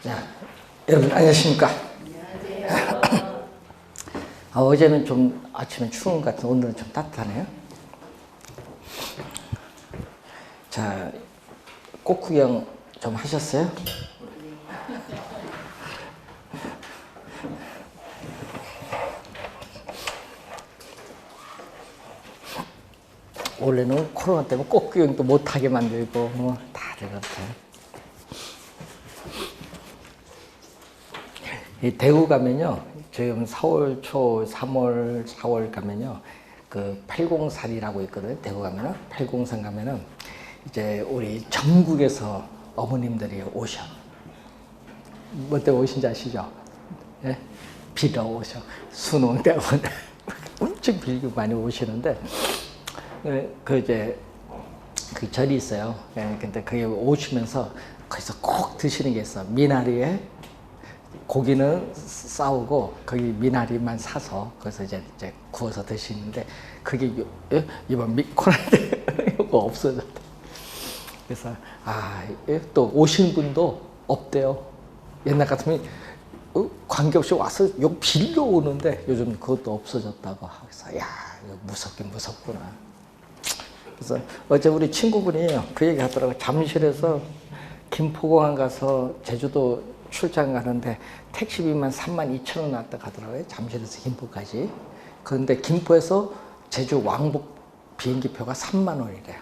자, 여러분 안녕하십니까? 어제는 좀 아침에 추운 것 같은데 오늘은 좀 따뜻하네요. 자, 꽃 구경 좀 하셨어요? 원래는 코로나 때문에 꽃 구경도 못하게 만들고 뭐 다들 그렇게. 이 대구 가면요, 지금 4월 초, 3월, 4월 가면요, 그 팔공산이라고 있거든요. 대구 가면은 팔공산 가면은 이제 우리 전국에서 어머님들이 오셔. 뭐 때문에 오신지 아시죠? 예? 비가 오셔. 수능 때문에 엄청 비가 많이 오시는데 그 이제 그 절이 있어요. 예, 근데 거기 오시면서 거기서 꼭 드시는 게 있어. 미나리에 고기는 싸우고 거기 미나리만 사서 거기서 이제 구워서 드시는데 그게 이번 코로나 때 이거 없어졌다. 그래서 또 오신 분도 없대요. 옛날 같으면 관계없이 와서 요 빌려 오는데 요즘 그것도 없어졌다고 하면서 야 이거 무섭긴 무섭구나. 그래서 어제 우리 친구분이 그 얘기 하더라고요. 잠실에서 김포공항 가서 제주도 출장 가는데 택시비만 32,000원 나왔다 가더라고요. 잠실에서 김포까지. 그런데 김포에서 제주 왕복 비행기표가 3만 원이래요.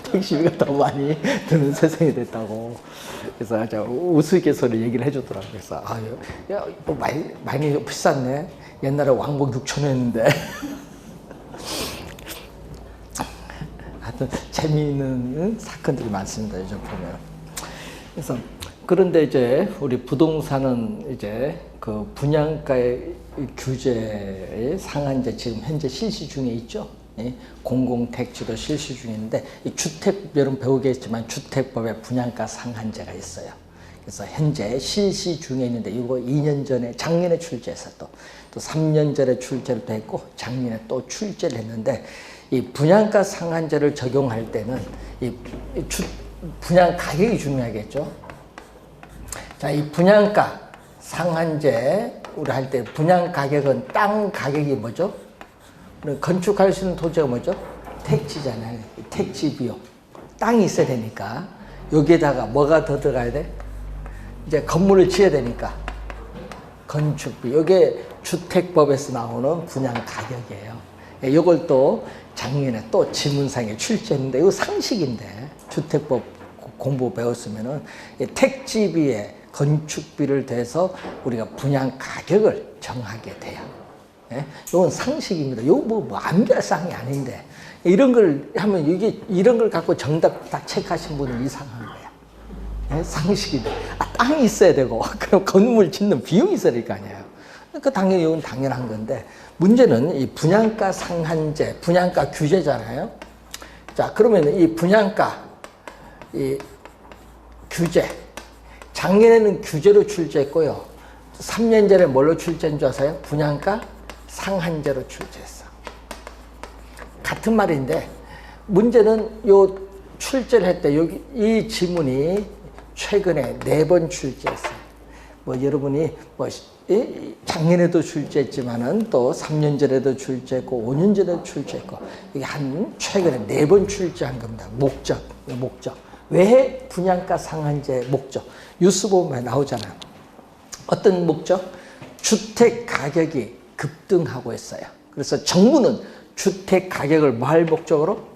택시비가 더 많이 드는 세상이 됐다고. 그래서 아주 우스갯소리 얘기를 해주더라고요. 그래서 야, 많이 비쌌네. 옛날에 왕복 6,000원이었는데. 하여튼 재미있는 사건들이 많습니다. 요즘 보면. 그래서 그런데 이제 우리 부동산은 이제 그 분양가의 규제의 상한제 지금 현재 실시 중에 있죠. 공공택지도 실시 중인데 이 주택 여러분 배우겠지만 주택법에 분양가 상한제가 있어요. 그래서 현재 실시 중에 있는데 이거 2년 전에 작년에 출제해서 또 3년 전에 출제를 했고 작년에 또 출제를 했는데 이 분양가 상한제를 적용할 때는 이 분양 가격이 중요하겠죠. 자, 이 분양가 상한제 우리 할 때 분양 가격은 땅 가격이 뭐죠? 우리 건축할 수 있는 토지가 뭐죠? 택지잖아요. 택지 비용. 땅이 있어야 되니까 여기에다가 뭐가 더 들어가야 돼? 이제 건물을 지어야 되니까 건축비. 이게 주택법에서 나오는 분양 가격이에요. 이걸 또 작년에 또 지문상에 출제했는데 이거 상식인데 주택법 공부 배웠으면은 택지비에 건축비를 대서 우리가 분양 가격을 정하게 돼요. 예? 이건 상식입니다. 이거 뭐 암결상이 아닌데 이런 걸 하면 이런 걸 갖고 정답 딱 체크하신 분은 이상한 거야. 예? 상식인데 땅이 있어야 되고 그럼 건물 짓는 비용이 있어야 될 거 아니에요. 그러니까 당연히 이건 당연한 건데 문제는 이 분양가 상한제, 분양가 규제잖아요. 자, 그러면 이 분양가 이 규제 작년에는 규제로 출제했고요. 3년 전에 뭘로 출제한 줄 아세요? 분양가 상한제로 출제했어. 같은 말인데 문제는 요 출제를 했대. 여기 이 지문이 최근에 4번 출제했어요. 뭐 여러분이 뭐 작년에도 출제했지만은 또 3년 전에도 출제했고 5년 전에도 출제했고 이게 한 최근에 4번 출제한 겁니다. 목적. 왜 분양가 상한제 목적? 뉴스 보면 나오잖아요. 어떤 목적? 주택 가격이 급등하고 있어요. 그래서 정부는 주택 가격을 뭐 할 목적으로?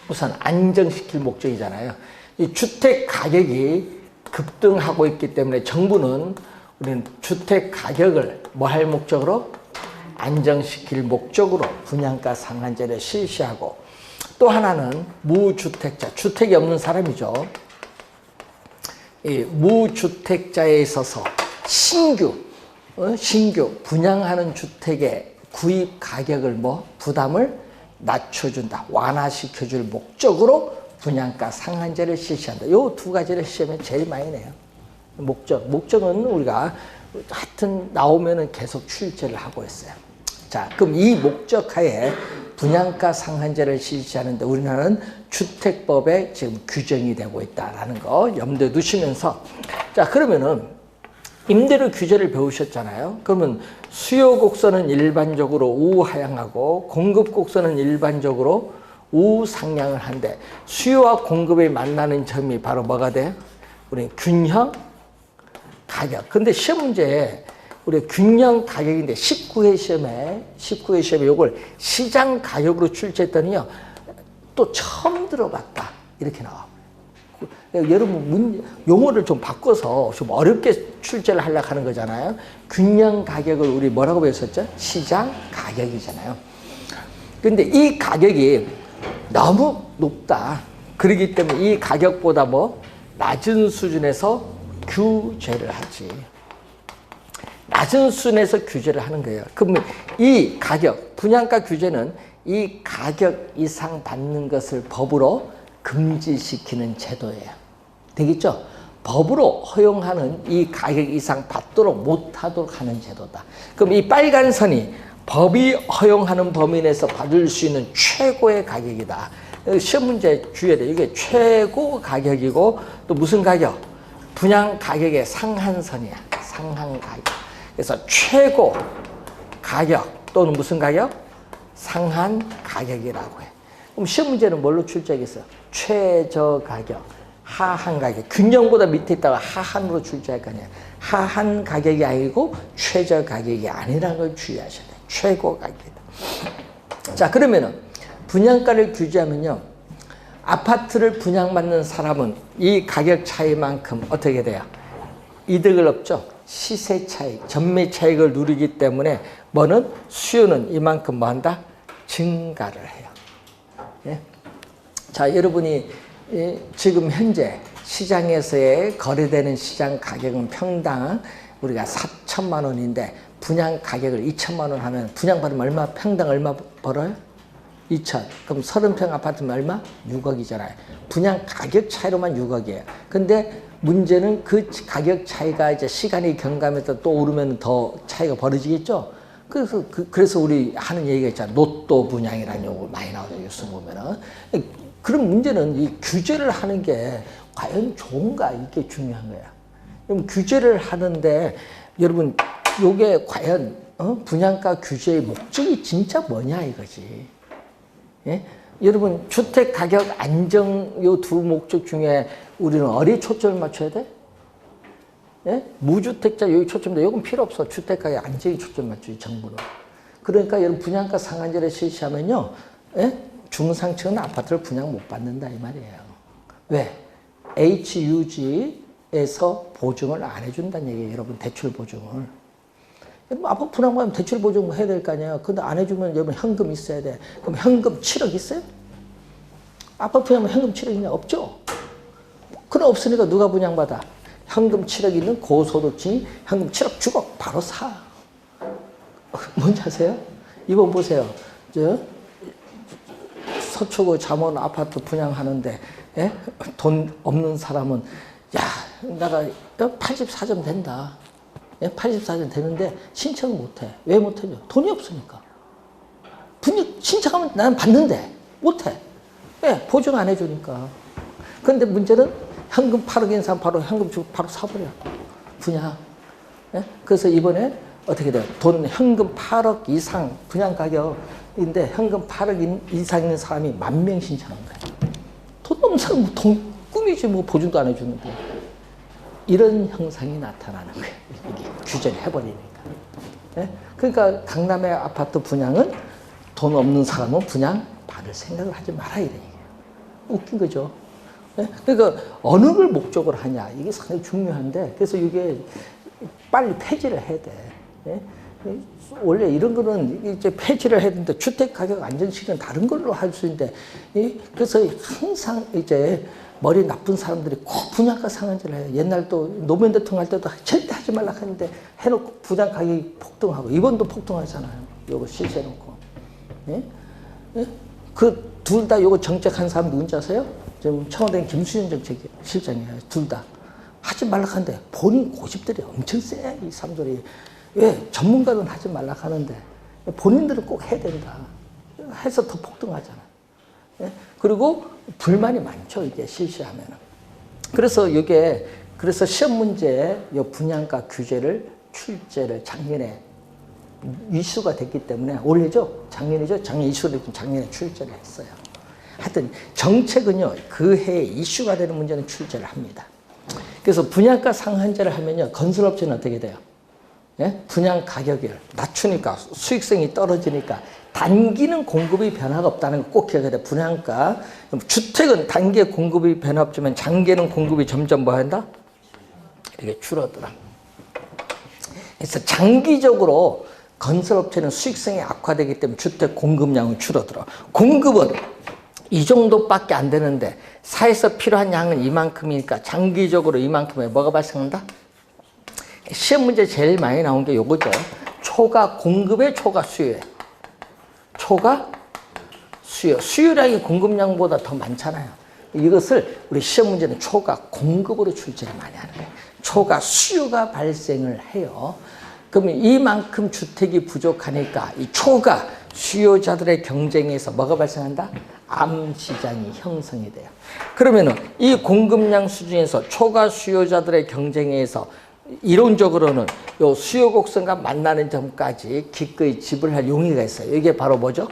우선 안정시킬 목적이잖아요. 이 주택 가격이 급등하고 있기 때문에 정부는 우리는 주택 가격을 뭐 할 목적으로? 안정시킬 목적으로 분양가 상한제를 실시하고 또 하나는 무주택자, 주택이 없는 사람이죠. 이 무주택자에 있어서 신규 분양하는 주택의 구입 가격을 부담을 낮춰준다, 완화시켜줄 목적으로 분양가 상한제를 실시한다. 이 두 가지를 시험에 제일 많이 내요. 목적은 우리가 하여튼 나오면은 계속 출제를 하고 있어요. 자, 그럼 이 목적하에 분양가 상한제를 실시하는데 우리나라는 주택법에 지금 규정이 되고 있다는 거 염두에 두시면서 자, 그러면은 임대료 규제를 배우셨잖아요. 그러면 수요 곡선은 일반적으로 우하향하고 공급 곡선은 일반적으로 우상향을 한데 수요와 공급이 만나는 점이 바로 뭐가 돼요? 우리 균형 가격. 근데 시험 문제에 우리 균형 가격인데 19회 시험에 이걸 시장 가격으로 출제했더니요. 또 처음 들어봤다. 이렇게 나와. 여러분 용어를 좀 바꿔서 좀 어렵게 출제를 하려고 하는 거잖아요. 균형 가격을 우리 뭐라고 배웠었죠? 시장 가격이잖아요. 근데 이 가격이 너무 높다. 그렇기 때문에 이 가격보다 뭐 낮은 수준에서 규제를 하지. 낮은 수준에서 규제를 하는 거예요. 그러면 이 가격, 분양가 규제는 이 가격 이상 받는 것을 법으로 금지시키는 제도예요. 되겠죠? 법으로 허용하는 이 가격 이상 받도록 못하도록 하는 제도다. 그럼 이 빨간 선이 법이 허용하는 범위 내에서 받을 수 있는 최고의 가격이다. 시험 문제 주의해야 돼. 이게 최고 가격이고 또 무슨 가격? 분양 가격의 상한선이야. 상한 가격. 그래서 최고 가격 또는 무슨 가격? 상한 가격이라고 해. 그럼 시험 문제는 뭘로 출제하겠어요? 최저 가격, 하한 가격. 균형보다 밑에 있다가 하한으로 출제할 거 아니야. 하한 가격이 아니고 최저 가격이 아니라는 걸 주의하셔야 돼. 최고 가격이다. 자, 그러면은 분양가를 규제하면요. 아파트를 분양받는 사람은 이 가격 차이만큼 어떻게 돼요? 이득을 얻죠. 시세 차익, 전매 차익을 누리기 때문에 뭐는 수요는 이만큼 뭐 한다? 증가를 해요. 예? 자, 여러분이 지금 현재 시장에서의 거래되는 시장 가격은 평당 우리가 4천만 원인데 분양 가격을 2천만 원 하면 분양받으면 얼마, 평당 얼마 벌어요? 2천. 그럼 30평 아파트면 얼마? 6억이잖아요. 분양 가격 차이로만 6억이에요. 근데 문제는 그 가격 차이가 이제 시간이 경과하면서 또 오르면 더 차이가 벌어지겠죠? 그래서 우리 하는 얘기가 있잖아. 로또 분양이라는 용어 많이 나오죠. 뉴스 보면은. 그런 문제는 이 규제를 하는 게 과연 좋은가? 이게 중요한 거야. 그럼 규제를 하는데 여러분, 요게 과연 분양가 규제의 목적이 진짜 뭐냐 이거지. 예? 여러분, 주택 가격 안정 요 두 목적 중에 우리는 어디에 초점을 맞춰야 돼? 예? 무주택자 여기 초점인데 이건 필요 없어. 주택 가격 안정에 초점 맞추지 정부는. 그러니까 여러분 분양가 상한제를 실시하면요, 예? 중상층은 아파트를 분양 못 받는다 이 말이에요. 왜? HUG에서 보증을 안 해준다는 얘기예요. 여러분 대출 보증을. 여러분 아파트 분양 받으면 대출 보증 해야 될 거 아니야. 근데 안 해주면 여러분 현금 있어야 돼. 그럼 현금 7억 있어요? 아파트 분양하면 현금 7억 있냐? 없죠. 그럼 없으니까 누가 분양받아? 현금 7억 있는 고소득층이 현금 7억 주고 바로 사. 뭔지 아세요? 이번 보세요. 서초구 잠원 아파트 분양하는데, 예? 돈 없는 사람은, 야, 내가 84점 된다. 예? 84점 되는데 신청을 못해. 왜 못해요? 돈이 없으니까. 신청하면 나는 받는데 못해. 왜? 보증 안 해주니까. 그런데 문제는 현금 8억인 사람 바로 현금 주고 바로 사버려. 분양. 예? 그래서 이번에 어떻게 돼요? 돈 현금 8억 이상 분양 가격인데 현금 8억 이상 있는 사람이 10,000명 신청한 거예요. 돈 없는 사람 뭐 돈 꿈이지 뭐 보증도 안 해주는데. 이런 형상이 나타나는 거예요. 이게 규제를 해버리니까. 예? 그러니까 강남의 아파트 분양은 돈 없는 사람은 분양 받을 생각을 하지 마라 이런 얘기예요. 웃긴 거죠. 예? 그러니까 어느 걸 목적으로 하냐 이게 상당히 중요한데 그래서 이게 빨리 폐지를 해야 돼. 예? 원래 이런 거는 이제 폐지를 해야 되는데 주택 가격 안정시키는 다른 걸로 할 수 있는데 그래서 항상 이제 머리 나쁜 사람들이 꼭 분양가 상한제를 해요. 옛날 또 노무현 대통령 할 때도 절대 하지 말라 했는데 해놓고 분양 가격이 폭등하고 이번도 폭등하잖아요. 요거 실시해놓고. 예? 예? 그 둘 다 요거 정책한 사람 누군지 아세요? 지금 청와대 김수현 정책실장이에요. 둘 다. 하지 말라 하는데 본인 고집들이 엄청 세. 이 사람들이. 왜? 전문가는 하지 말라 하는데 본인들은 꼭 해야 된다. 해서 더 폭등하잖아. 예? 그리고 불만이 많죠. 이게 실시하면은. 그래서 이게 그래서 시험 문제에 이 분양가 규제를 출제를 작년에 이슈가 됐기 때문에 올해죠? 작년이죠? 작년 이슈가 됐기 때문에 작년에 출제를 했어요. 하여튼 정책은요, 그 해에 이슈가 되는 문제는 출제를 합니다. 그래서 분양가 상한제를 하면요, 건설업체는 어떻게 돼요? 예? 분양 가격을 낮추니까 수익성이 떨어지니까 단기는 공급이 변화가 없다는 거 꼭 기억해야 돼. 분양가. 주택은 단기에 공급이 변화 없지만 장기에는 공급이 점점 뭐 한다? 이렇게 줄어들어. 그래서 장기적으로 건설업체는 수익성이 악화되기 때문에 주택 공급량은 줄어들어. 공급은 이 정도밖에 안 되는데 사에서 필요한 양은 이만큼이니까 장기적으로 이만큼에 뭐가 발생한다? 시험 문제 제일 많이 나온 게 요거죠. 초과 공급에 초과 수요에. 초과 수요. 수요량이 공급량보다 더 많잖아요. 이것을 우리 시험 문제는 초과 공급으로 출제를 많이 하는 거예요. 초과 수요가 발생을 해요. 그러면 이만큼 주택이 부족하니까 이 초과 수요자들의 경쟁에서 뭐가 발생한다? 암시장이 형성이 돼요. 그러면은 이 공급량 수준에서 초과 수요자들의 경쟁에 의해서 이론적으로는 요 수요 곡선과 만나는 점까지 기꺼이 지불할 용의가 있어요. 이게 바로 뭐죠?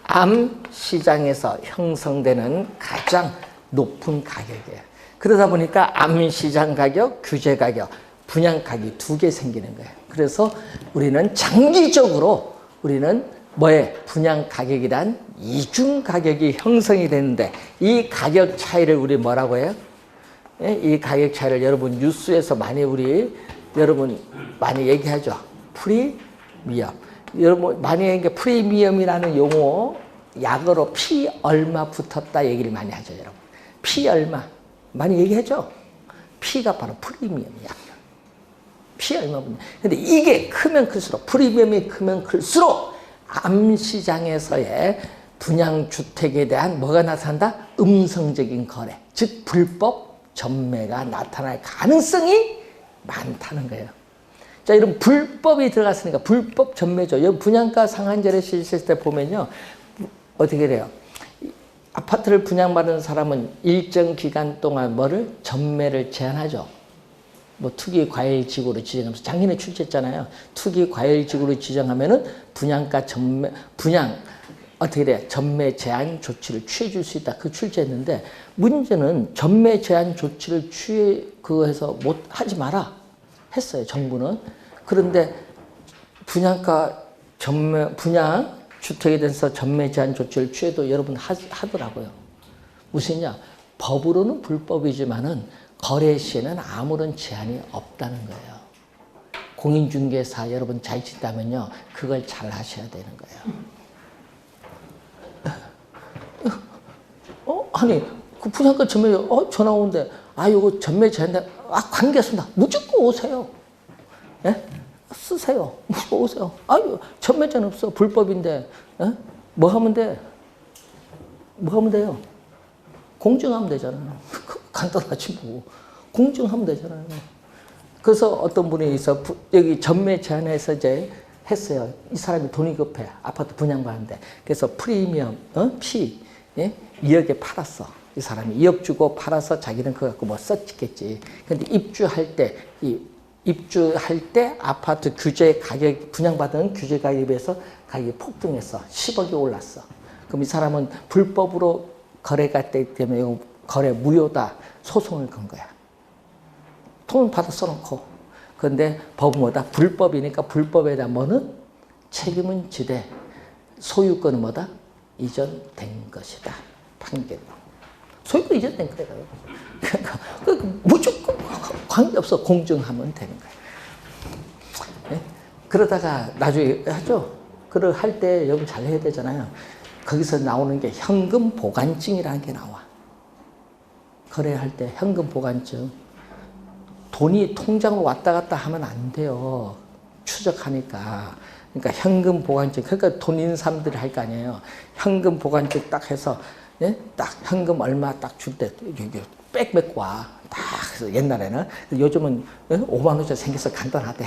암시장에서 형성되는 가장 높은 가격이에요. 그러다 보니까 암시장 가격, 규제 가격, 분양 가격이 두 개 생기는 거예요. 그래서 우리는 장기적으로 우리는 뭐에 분양 가격이란 이중 가격이 형성이 되는데 이 가격 차이를 우리 뭐라고 해요? 이 가격 차이를 여러분 뉴스에서 여러분 많이 얘기하죠. 프리미엄. 여러분 많이 얘기한 게 프리미엄이라는 용어 약어로 피 얼마 붙었다 얘기를 많이 하죠, 여러분. 피 얼마 많이 얘기하죠. 피가 바로 프리미엄이야. 피 얼마 붙는. 근데 이게 크면 클수록 프리미엄이 크면 클수록 암시장에서의 분양주택에 대한 뭐가 나타난다? 음성적인 거래, 즉 불법 전매가 나타날 가능성이 많다는 거예요. 자, 이런 불법이 들어갔으니까 불법 전매죠. 여기 분양가 상한제를 실시했을 때 보면요, 어떻게 돼요? 아파트를 분양받은 사람은 일정 기간 동안 뭐를? 전매를 제한하죠. 뭐 투기 과열 지구로 지정하면서 작년에 출제했잖아요. 투기 과열 지구로 지정하면은 분양가 분양 어떻게 돼? 전매 제한 조치를 취해 줄 수 있다. 그 출제했는데 문제는 전매 제한 조치를 그거해서 못 하지 마라 했어요, 정부는. 그런데 분양 주택에 대해서 전매 제한 조치를 취해도 여러분 하더라고요. 무슨냐? 법으로는 불법이지만은 거래 시에는 아무런 제한이 없다는 거예요. 공인중개사 여러분 잘 친다면요, 그걸 잘 하셔야 되는 거예요. 아니, 그 분양가 전매, 전화 오는데, 이거 전매 제한다. 관계 없습니다. 무조건 오세요. 예? 쓰세요. 무조건 오세요. 전매 제한 없어. 불법인데, 예? 뭐 하면 돼? 뭐 하면 돼요? 공증하면 되잖아요. 간단하지 뭐. 공증하면 되잖아요. 그래서 어떤 분이 여기 전매 제한해서 이제 했어요. 이 사람이 돈이 급해. 아파트 분양받는데. 그래서 프리미엄, 예? 2억에 팔았어. 이 사람이 2억 주고 팔아서 자기는 그거 갖고 뭐 썼겠지. 근데 입주할 때 아파트 규제 가격, 분양받은 규제 가격에 비해서 가격이 폭등했어. 10억이 올랐어. 그럼 이 사람은 불법으로 거래가 되기 때문에 이거 거래 무효다. 소송을 건 거야. 돈을 받아 써놓고. 그런데 법은 뭐다? 불법이니까 불법에 대한 뭐는? 책임은 지되, 소유권은 뭐다? 이전된 것이다. 판결. 소유권 이전된 거예요. 그러니까 무조건 관계없어. 공증하면 되는 거예요. 네? 그러다가 나중에 하죠. 할 때 여러분 잘 해야 되잖아요. 거기서 나오는 게 현금 보관증이라는 게 나와. 거래할 때 현금 보관증. 돈이 통장으로 왔다 갔다 하면 안 돼요. 추적하니까. 그러니까 현금 보관증. 그러니까 돈 있는 사람들이 할 거 아니에요. 현금 보관증 딱 해서, 예? 딱 현금 얼마 딱 줄 때, 빽 메고 와. 딱, 그래서 옛날에는. 요즘은 5만 원짜리 생겨서 간단하대.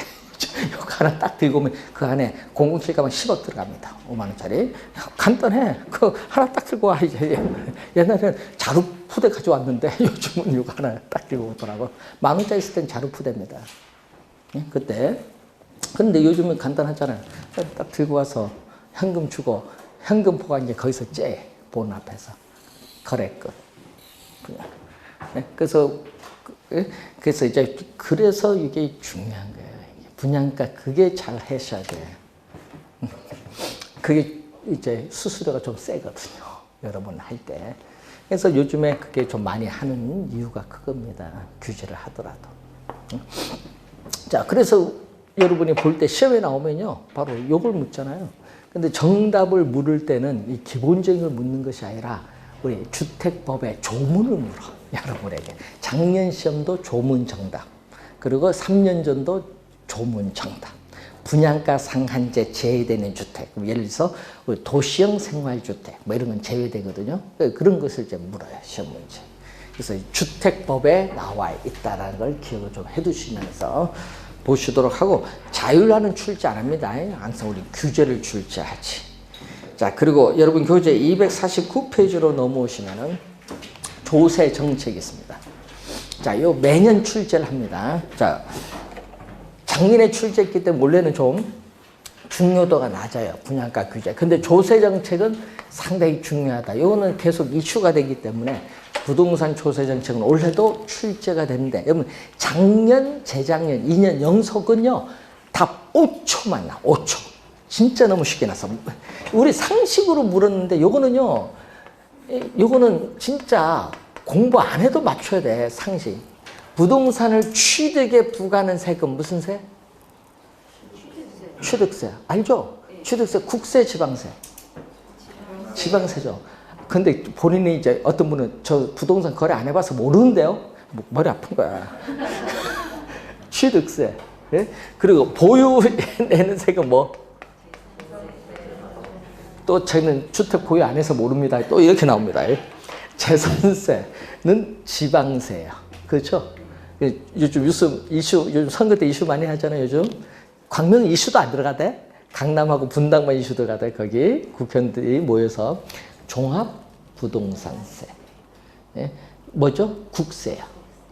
이거 하나 딱 들고 오면 그 안에 007 가면 10억 들어갑니다. 5만 원짜리. 간단해. 그 하나 딱 들고 와. 이제 옛날에는 자루푸대 가져왔는데 요즘은 이거 하나 딱 들고 오더라고. 1만 원짜리 있을 땐 자루푸대입니다. 그때. 근데 요즘은 간단하잖아요. 딱 들고 와서 현금 주고 현금 보관 이제 거기서 째. 본 앞에서. 거래 끝. 그냥. 그래서 이제 그래서 이게 중요한 거예요. 분양가 그게 잘 하셔야 돼. 그게 이제 수수료가 좀 세거든요. 여러분 할 때. 그래서 요즘에 그게 좀 많이 하는 이유가 그겁니다. 규제를 하더라도. 자, 그래서 여러분이 볼 때 시험에 나오면요. 바로 요걸 묻잖아요. 근데 정답을 물을 때는 이 기본적인 걸 묻는 것이 아니라 우리 주택법의 조문을 물어. 여러분에게. 작년 시험도 조문 정답. 그리고 3년 전도 조문 정답. 분양가 상한제 제외되는 주택. 예를 들어서 도시형 생활주택 뭐 이런 건 제외되거든요. 그런 것을 이제 물어요. 시험 문제. 그래서 주택법에 나와 있다는 걸 기억을 좀 해두시면서 보시도록 하고 자율화는 출제 안 합니다. 항상 우리 규제를 출제하지. 자, 그리고 여러분 교재 249페이지로 넘어오시면은 조세 정책이 있습니다. 자, 요 매년 출제를 합니다. 자, 작년에 출제했기 때문에 원래는 좀 중요도가 낮아요. 분양가 규제. 근데 조세 정책은 상당히 중요하다. 요거는 계속 이슈가 되기 때문에 부동산 조세 정책은 올해도 출제가 되는데 여러분 작년, 재작년, 2년 연속은요. 답 5초만 나. 5초. 진짜 너무 쉽게 나서. 우리 상식으로 물었는데 요거는요. 요거는 진짜 공부 안 해도 맞춰야 돼. 상식. 부동산을 취득에 부과하는 세금 무슨 세? 취득세. 알죠? 취득세, 국세, 지방세. 지방세죠. 근데 본인이 이제 어떤 분은 저 부동산 거래 안 해봐서 모르는데요? 머리 아픈 거야. 취득세. 예? 그리고 보유 내는 세금 뭐? 또 저희는 주택 보유 안 해서 모릅니다. 또 이렇게 나옵니다. 재산세는 지방세예요. 그렇죠? 요즘 뉴스 이슈, 요즘 선거 때 이슈 많이 하잖아요. 요즘 광명 이슈도 안 들어가대. 강남하고 분당만 이슈 들어가대. 거기 국회의원들이 모여서 종합부동산세. 예? 뭐죠? 국세요.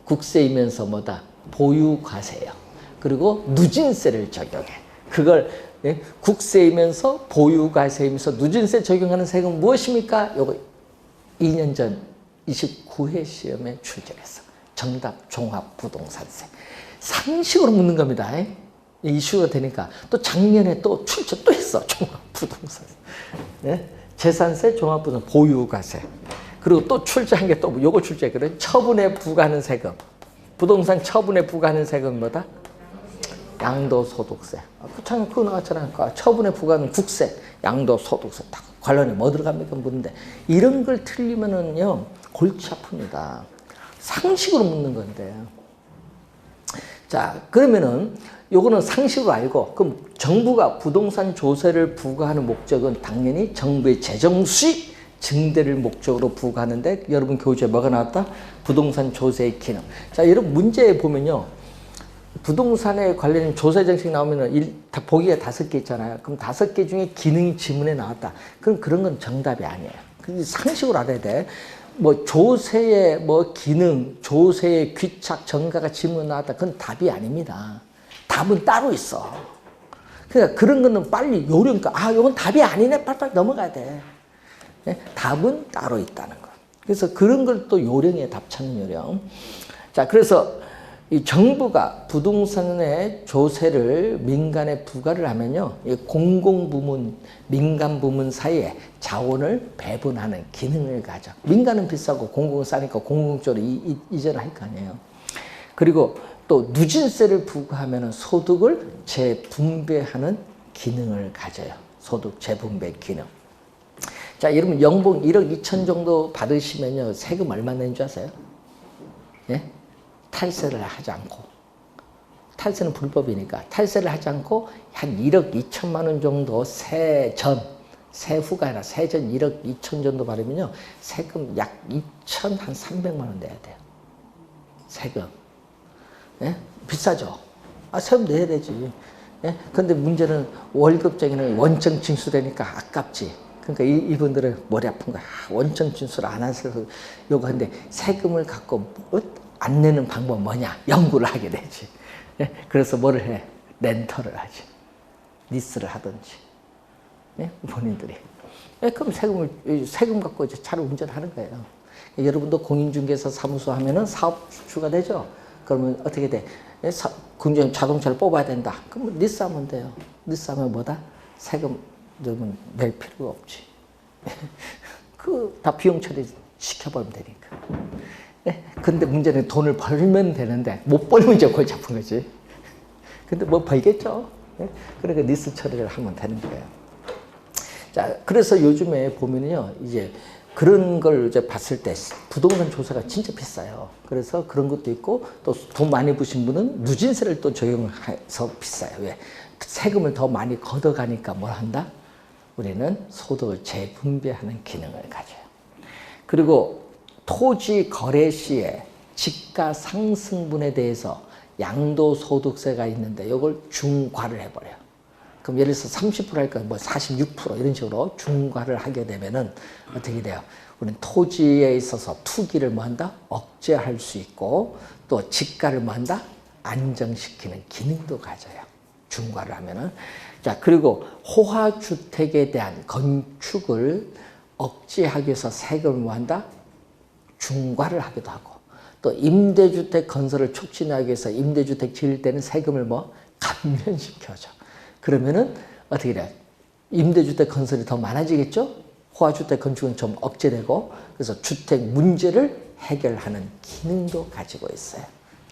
국세이면서 뭐다? 보유과세요. 그리고 누진세를 적용해. 그걸 예? 국세이면서 보유과세이면서 누진세 적용하는 세금 무엇입니까? 요거 2년 전 29회 시험에 출제했어. 정답 종합부동산세. 상식으로 묻는 겁니다. 이슈가 되니까. 또 작년에 또 출제 또 했어. 종합부동산세. 네? 재산세, 종합부동산, 보유과세. 그리고 또 출제한 게 또 요거 출제했거든. 처분에 부과하는 세금. 부동산 처분에 부과하는 세금은 뭐다? 양도소득세. 참 그거 나왔잖아요. 처분에 부과하는 국세, 양도소득세. 딱 관련해 뭐 들어갑니까? 묻는데 이런 걸 틀리면은요 골치 아픕니다. 상식으로 묻는 건데. 자, 그러면은 요거는 상식으로 알고 그럼 정부가 부동산 조세를 부과하는 목적은 당연히 정부의 재정 수익 증대를 목적으로 부과하는데 여러분 교재에 뭐가 나왔다? 부동산 조세의 기능. 자, 여러분 문제에 보면요. 부동산에 관련된 조세 정책 나오면은 보기가 5개 있잖아요. 그럼 5개 중에 기능이 지문에 나왔다. 그럼 그런 건 정답이 아니에요. 근데 상식으로 알아야 돼. 뭐 조세의 뭐 기능, 조세의 귀착, 정가가 지문에 나왔다. 그건 답이 아닙니다. 답은 따로 있어. 그러니까 그런 거는 빨리 요령가. 아, 이건 답이 아니네. 빨리빨리 넘어가야 돼. 네? 답은 따로 있다는 거. 그래서 그런 걸 또 요령에 답 찾는 요령. 자, 그래서 이 정부가 부동산의 조세를 민간에 부과를 하면요, 이 공공부문, 민간부문 사이에 자원을 배분하는 기능을 가져. 민간은 비싸고 공공은 싸니까 공공 쪽으로 이전을 할 거 아니에요. 그리고 또 누진세를 부과하면 소득을 재분배하는 기능을 가져요. 소득 재분배 기능. 자, 여러분 연봉 1억 2천 정도 받으시면요, 세금 얼마 내는 줄 아세요? 예? 탈세를 하지 않고, 탈세는 불법이니까 탈세를 하지 않고 한 1억 2천만 원 정도 세후가 아니라 세전 1억 2천 정도 받으면요 세금 약 2,300만 원 내야 돼요. 세금. 예? 비싸죠? 세금 내야 되지. 예? 근데 문제는 월급쟁이는 원청 징수되니까 아깝지. 그러니까 이분들은 머리 아픈 거야. 원청 징수를 안 해서 요거 하는데 세금을 갖고 안 내는 방법 뭐냐? 연구를 하게 되지. 예? 그래서 뭐를 해? 렌터를 하지. 리스를 하든지. 예? 본인들이. 예? 그럼 세금 갖고 이제 차를 운전하는 거예요. 여러분도 공인중개사 사무소 하면은 사업주가 되죠. 그러면 어떻게 돼? 자동차를 뽑아야 된다. 그럼 리스하면 돼요. 리스하면 뭐다? 세금 낼 필요가 없지. 다 비용 처리 시켜버리면 되니까. 네? 근데 문제는 돈을 벌면 되는데 못 벌면 이제 골치 아픈 거지. 근데 뭐 벌겠죠. 네? 그러니까 리스 처리를 하면 되는 거예요. 자, 그래서 요즘에 보면요, 이제 그런 걸 이제 봤을 때 부동산 조사가 진짜 비싸요. 그래서 그런 것도 있고 또 돈 많이 부신 분은 누진세를 또 적용해서 비싸요. 왜? 세금을 더 많이 걷어가니까 뭘 한다? 우리는 소득을 재분배하는 기능을 가져요. 그리고 토지 거래 시에 지가 상승분에 대해서 양도소득세가 있는데 이걸 중과를 해버려요. 그럼 예를 들어서 30% 할까 뭐 46% 이런 식으로 중과를 하게 되면은 어떻게 돼요? 우리는 토지에 있어서 투기를 뭐 한다? 억제할 수 있고 또 지가를 뭐 한다? 안정시키는 기능도 가져요. 중과를 하면은. 자, 그리고 호화주택에 대한 건축을 억제하기 위해서 세금을 뭐 한다? 중과를 하기도 하고 또 임대주택 건설을 촉진하기 위해서 임대주택 지을 때는 세금을 뭐 감면시켜줘. 그러면은 어떻게 돼요? 임대주택 건설이 더 많아지겠죠? 호화주택 건축은 좀 억제되고 그래서 주택 문제를 해결하는 기능도 가지고 있어요.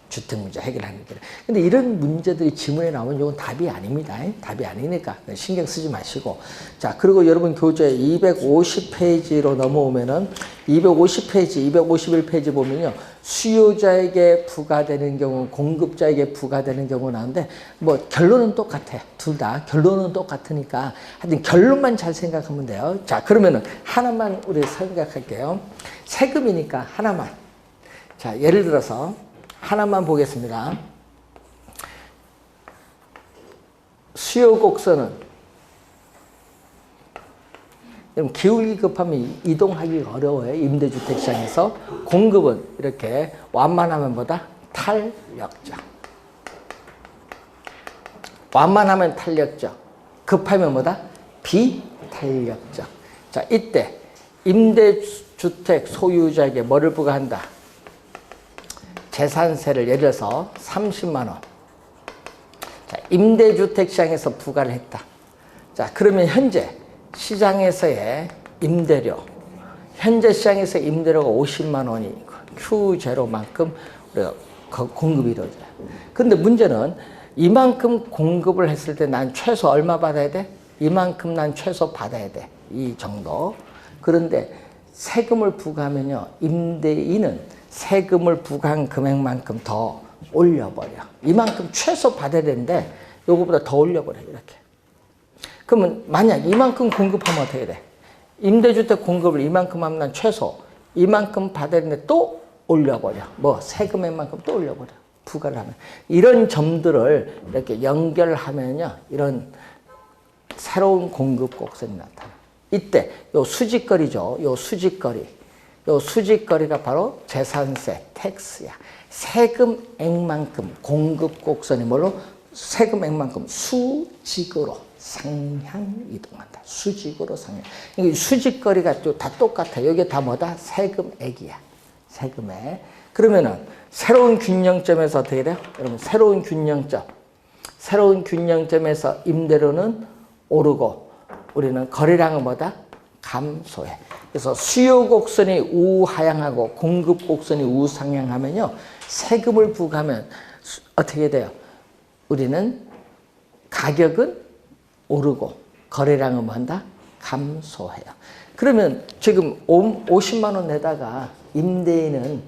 주택 문제 해결하는 기능. 근데 이런 문제들이 지문에 나오면 이건 답이 아닙니다. 답이 아니니까 신경 쓰지 마시고. 자, 그리고 여러분 교재 250페이지로 넘어오면은 250페이지, 251페이지 보면요. 수요자에게 부과되는 경우, 공급자에게 부과되는 경우는 나오는데 뭐 결론은 똑같아. 둘 다 결론은 똑같으니까 하여튼 결론만 잘 생각하면 돼요. 자, 그러면은 하나만 우리 생각할게요. 세금이니까 하나만. 자, 예를 들어서 하나만 보겠습니다. 수요 곡선은 기울기 급하면 이동하기 어려워요. 임대주택 시장에서. 공급은 이렇게 완만하면 뭐다? 탄력적. 완만하면 탄력적. 급하면 뭐다? 비탄력적. 자, 이때 임대주택 소유자에게 뭐를 부과한다? 재산세를 예를 들어서 30만 원. 자, 임대주택 시장에서 부과를 했다. 자, 그러면 현재 시장에서의 임대료, 현재 시장에서 임대료가 50만 원이 Q0만큼 우리가 공급이 이루어져요. 근데 문제는 이만큼 공급을 했을 때 난 최소 얼마 받아야 돼? 이만큼 난 최소 받아야 돼. 이 정도. 그런데 세금을 부과하면요, 임대인은 세금을 부과한 금액만큼 더 올려버려. 이만큼 최소 받아야 되는데 요거보다 더 올려버려. 이렇게. 그러면 만약 이만큼 공급하면 어떻게 돼? 임대주택 공급을 이만큼 하면 난 최소 이만큼 받아야 되는데 또 올려버려. 뭐 세금액만큼 또 올려버려. 부과를 하면. 이런 점들을 이렇게 연결하면요. 이런 새로운 공급 곡선이 나타나. 이때 요 수직거리죠. 요 수직거리. 요 수직거리가 바로 재산세, 텍스야. 세금액만큼 공급 곡선이 뭘로? 세금액만큼 수직으로 상향 이동한다. 수직으로 상향. 이 수직거리가 또 다 똑같아. 여기 다 뭐다? 세금액이야. 세금액. 그러면은 새로운 균형점에서 어떻게 돼요? 여러분, 새로운 균형점. 새로운 균형점에서 임대료는 오르고 우리는 거래량은 뭐다? 감소해. 그래서 수요 곡선이 우하향하고 공급 곡선이 우상향하면요. 세금을 부과하면 어떻게 돼요? 우리는 가격은 오르고 거래량은 뭐한다? 감소해요. 그러면 지금 50만 원 내다가 임대인은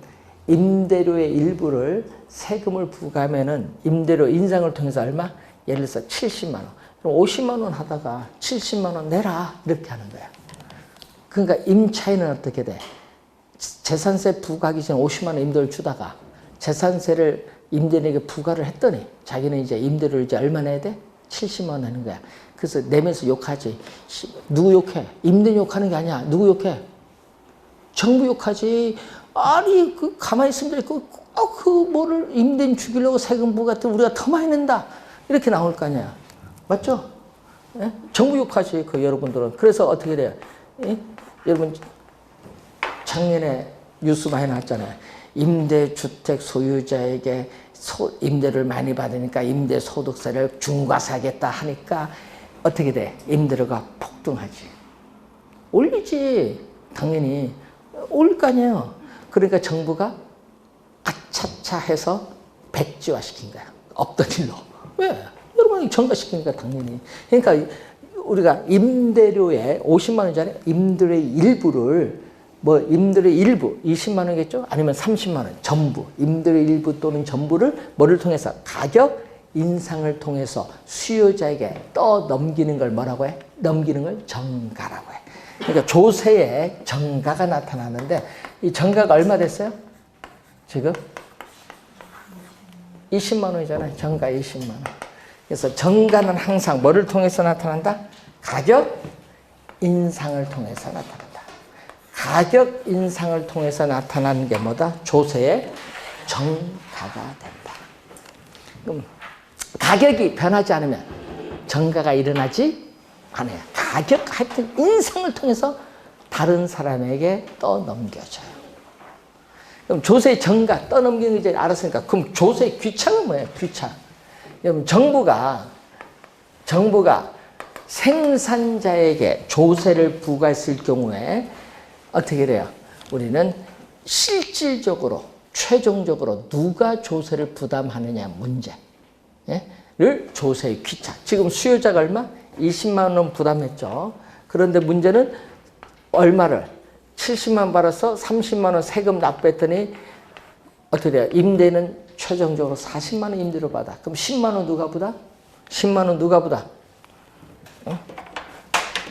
임대료의 일부를 세금을 부과하면은 임대료 인상을 통해서 얼마? 예를 들어서 70만 원. 그럼 50만 원 하다가 70만 원 내라. 이렇게 하는 거야. 그러니까 임차인은 어떻게 돼? 재산세 부과하기 전에 50만 원 임대료를 주다가 재산세를 임대인에게 부과를 했더니 자기는 이제 임대료를 이제 얼마 내야 돼? 70만 원 하는 거야. 그래서 내면서 욕하지. 누구 욕해? 임대인 욕하는 게 아니야. 누구 욕해? 정부 욕하지. 아니 그 가만히 있으면 그 뭐를 임대인 죽이려고 세금 부과했더니 우리가 더 많이 낸다. 이렇게 나올 거 아니야. 맞죠? 예? 정부 욕하지 그 여러분들은. 그래서 어떻게 돼요? 예? 여러분 작년에 뉴스 많이 나왔잖아요. 임대주택 소유자에게 임대를 많이 받으니까 임대소득세를 중과하겠다 하니까 어떻게 돼? 임대료가 폭등하지. 올리지. 당연히 올릴 거 아니에요. 그러니까 정부가 아차차 해서 백지화시킨 거야. 없던 일로. 왜? 여러분이 정가시키니까 당연히. 그러니까 우리가 임대료에 50만 원짜리 임대료의 일부를 임대료의 일부 20만 원이겠죠? 아니면 30만 원 전부 임대료의 일부 또는 전부를 뭐를 통해서 가격 인상을 통해서 수요자에게 넘기는 걸 뭐라고 해? 넘기는 걸 정가라고 해. 그러니까 조세에 정가가 나타나는데 이 정가가 얼마 됐어요? 지금 20만 원이잖아요. 정가 20만 원. 그래서 정가는 항상 뭐를 통해서 나타난다? 가격 인상을 통해서 나타난다. 가격 인상을 통해서 나타나는 게 뭐다? 조세의 정가가 된다. 그럼 가격이 변하지 않으면 정가가 일어나지 않아요. 가격 하여튼 인상을 통해서 다른 사람에게 떠넘겨져요. 그럼 조세 정가 떠넘기는 게 이제 알았으니까 그럼 조세 귀차가 뭐예요? 귀차. 그럼 정부가 생산자에게 조세를 부과했을 경우에 어떻게 돼요? 우리는 실질적으로 최종적으로 누가 조세를 부담하느냐 문제를 조세의 귀차. 지금 수요자가 얼마? 20만 원 부담했죠. 그런데 문제는 얼마를 70만 원 받아서 30만 원 세금 납부했더니 어떻게 돼요? 임대는 최종적으로 40만 원 임대료 받아. 그럼 10만 원 누가 부담? 10만 원 누가 부담?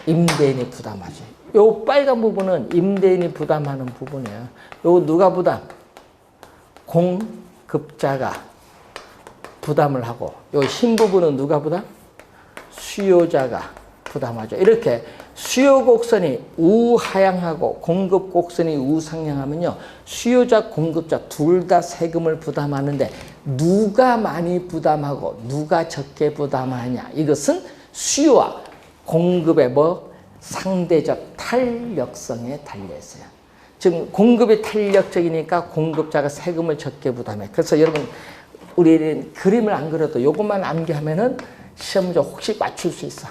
임대인이 부담하지. 요 빨간 부분은 임대인이 부담하는 부분이에요. 요 누가 부담? 공급자가 부담을 하고 요 흰 부분은 누가 부담? 수요자가 부담하죠. 이렇게 수요 곡선이 우하향하고 공급 곡선이 우상향하면요. 수요자, 공급자 둘 다 세금을 부담하는데 누가 많이 부담하고 누가 적게 부담하냐. 이것은 수요와 공급의 상대적 탄력성에 달려있어요. 지금 공급이 탄력적이니까 공급자가 세금을 적게 부담해. 그래서 여러분 우리는 그림을 안 그려도 이것만 암기하면은 시험 문제 혹시 맞출 수 있어.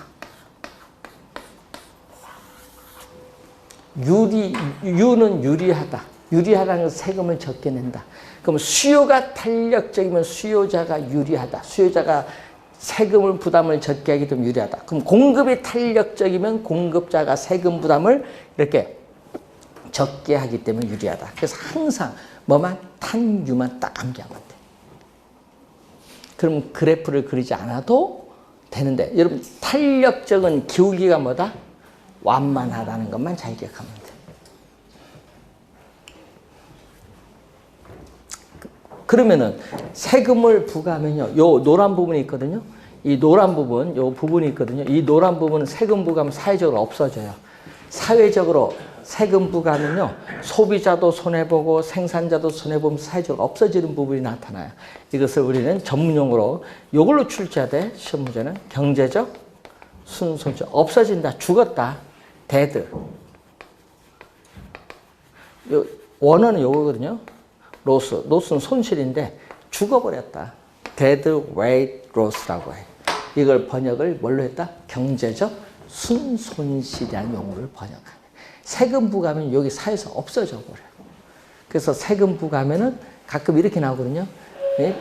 유는 유리하다. 유리하다는 것은 세금을 적게 낸다. 그럼 수요가 탄력적이면 수요자가 유리하다. 수요자가 세금을 부담을 적게 하기 때문에 유리하다. 그럼 공급이 탄력적이면 공급자가 세금 부담을 이렇게 적게 하기 때문에 유리하다. 그래서 항상 탄유만 딱 암기하면 돼. 그럼 그래프를 그리지 않아도 되는데 여러분 탄력적인 기울기가 뭐다? 완만하다는 것만 잘 기억하면 돼. 그러면은 세금을 부과하면요. 요 노란 부분이 있거든요. 이 노란 부분, 요 부분이 있거든요. 이 노란 부분은 세금 부과하면 사회적으로 없어져요. 사회적으로 세금 부과하면요. 소비자도 손해보고 생산자도 손해보면 사회적으로 없어지는 부분이 나타나요. 이것을 우리는 전문용어로 이걸로 출제하되 시험 문제는 경제적 순손실. 없어진다. 죽었다. 데드. 원어는 요거거든요. 로스는 손실인데 죽어버렸다. dead weight loss라고 해. 이걸 번역을 뭘로 했다? 경제적 순손실이라는 용어를 번역하네. 세금 부과하면 여기 사회에서 없어져 버려요. 그래서 세금 부과하면은 가끔 이렇게 나오거든요.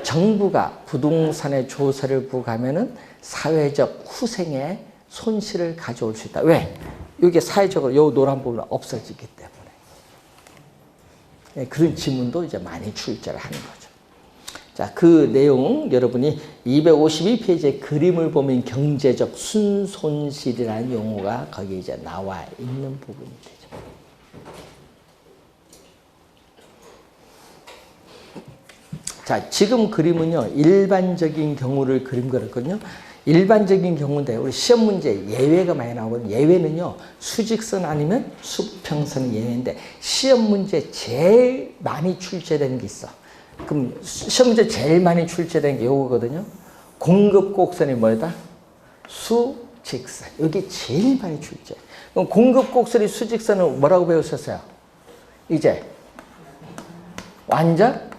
정부가 부동산의 조세를 부과하면은 사회적 후생의 손실을 가져올 수 있다. 왜? 이게 사회적으로 요 노란 부분은 없어지기 때문에. 그런 지문도 이제 많이 출제를 하는 거죠. 자, 그 내용 여러분이 252페이지의 그림을 보면 경제적 순손실이라는 용어가 거기에 이제 나와 있는 부분이 되죠. 자, 자, 지금 그림은요, 일반적인 경우를 그린 거거든요. 일반적인 경우인데, 우리 시험 문제 예외가 많이 나오거든요. 예외는요, 수직선 아니면 수평선이 예외인데, 시험 문제 제일 많이 출제되는 게 있어. 그럼 시험 문제 제일 많이 출제되는 게 요거거든요. 공급곡선이 뭐다? 수직선. 여기 제일 많이 출제. 그럼 공급곡선이 수직선은 뭐라고 배우셨어요? 이제 완전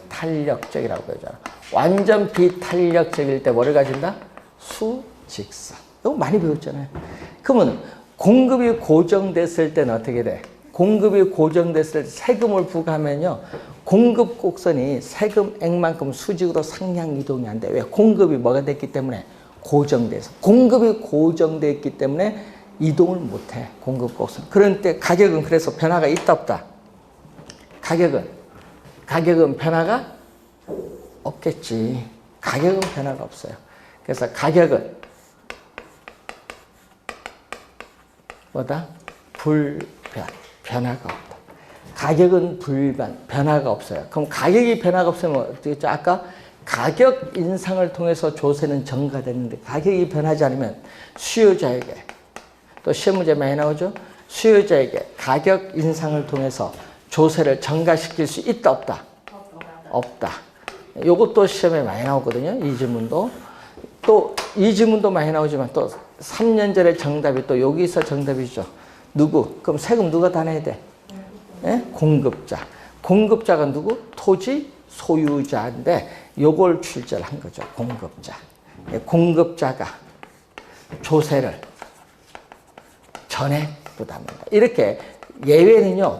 비탄력적이라고 배우잖아. 완전 비탄력적일 때 뭐를 가진다? 수직선. 이거 많이 배웠잖아요. 그러면 공급이 고정됐을 때는 어떻게 돼? 공급이 고정됐을 때 세금을 부과하면요. 공급 곡선이 세금액만큼 수직으로 상향 이동이 안 돼. 왜? 공급이 뭐가 됐기 때문에? 고정돼서. 공급이 고정됐기 때문에 이동을 못 해. 공급 곡선. 그럴 때 가격은 그래서 변화가 있다 없다? 가격은 변화가 없겠지. 가격은 변화가 없어요. 그래서 가격은 뭐다? 변화가 없다. 가격은 변화가 없어요. 그럼 가격이 변화가 없으면 어떻게 했죠? 아까 가격 인상을 통해서 조세는 전가됐는데 가격이 변하지 않으면 수요자에게, 또 시험 문제 많이 나오죠? 수요자에게 가격 인상을 통해서 조세를 전가시킬 수 있다 없다? 없다. 요것도 시험에 많이 나오거든요. 이 질문도. 또 이 질문도 많이 나오지만 또 3년 전에 정답이 또 여기서 정답이죠. 누구? 그럼 세금 누가 다 내야 돼? 네? 공급자. 공급자가 누구? 토지 소유자인데 요걸 출제를 한 거죠. 공급자. 공급자가 조세를 전액 부담한다. 이렇게 예외는요.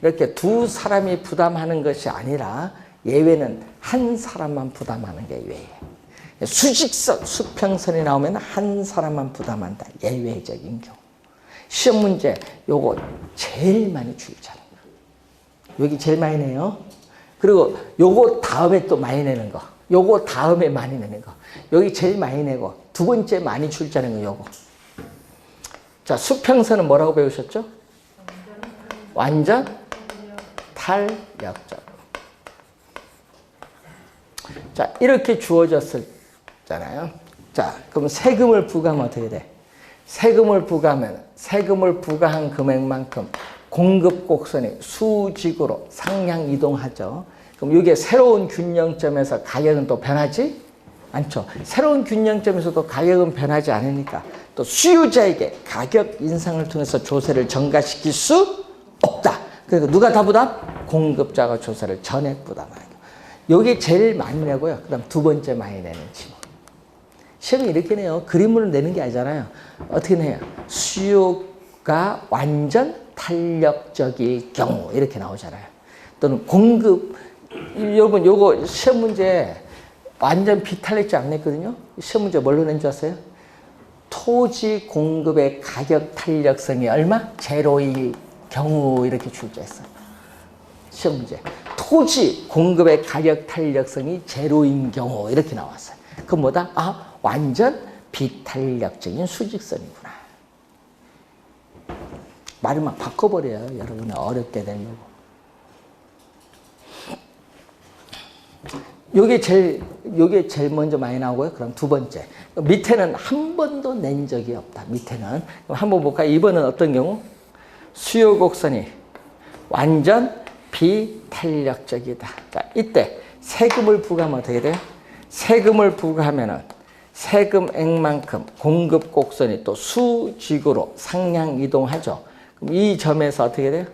이렇게 두 사람이 부담하는 것이 아니라 예외는 한 사람만 부담하는 게 예외예요. 수직선, 수평선이 나오면 한 사람만 부담한다. 예외적인 경우. 시험 문제 요거 제일 많이 출제하는 거. 여기 제일 많이 내요. 그리고 요거 다음에 또 많이 내는 거. 요거 다음에 많이 내는 거. 여기 제일 많이 내고 두 번째 많이 출제하는 거 요거. 자, 수평선은 뭐라고 배우셨죠? 완전 탄력적. 자, 이렇게 주어졌잖아요. 자, 그럼 세금을 부과하면 어떻게 돼? 세금을 부과한 금액만큼 공급 곡선이 수직으로 상향 이동하죠. 그럼 이게 새로운 균형점에서 가격은 또 변하지 않죠. 새로운 균형점에서도 가격은 변하지 않으니까 또 수요자에게 가격 인상을 통해서 조세를 전가시킬 수 없다. 그러니까 누가 다 부담? 공급자가 조세를 전액 부담하는 거. 여기 제일 많이 내고요. 그 다음 두 번째 많이 내는 질문. 시험이 이렇게 내요. 그림으로 내는 게 아니잖아요. 어떻게 내요? 수요가 완전 탄력적인 경우 이렇게 나오잖아요. 또는 공급, 여러분 요거 시험 문제 완전 비탄력적 안 냈거든요. 시험 문제 뭘로 낸 줄 아세요? 토지 공급의 가격 탄력성이 얼마? 제로의 경우 이렇게 출제했어요. 시험 문제. 토지 공급의 가격 탄력성이 제로인 경우 이렇게 나왔어요. 그럼 뭐다? 아, 완전 비탄력적인 수직선이구나. 말을 막 바꿔버려요. 여러분 어렵게 되려고. 요게 제일 먼저 많이 나오고요. 그럼 두 번째. 밑에는 한 번도 낸 적이 없다. 밑에는. 그럼 한번 볼까요? 2번은 어떤 경우? 수요 곡선이 완전 비탄력적이다. 자, 이때 세금을 부과하면 어떻게 돼요? 세금을 부과하면은 세금액만큼 공급 곡선이 또 수직으로 상향 이동하죠. 그럼 이 점에서 어떻게 돼요?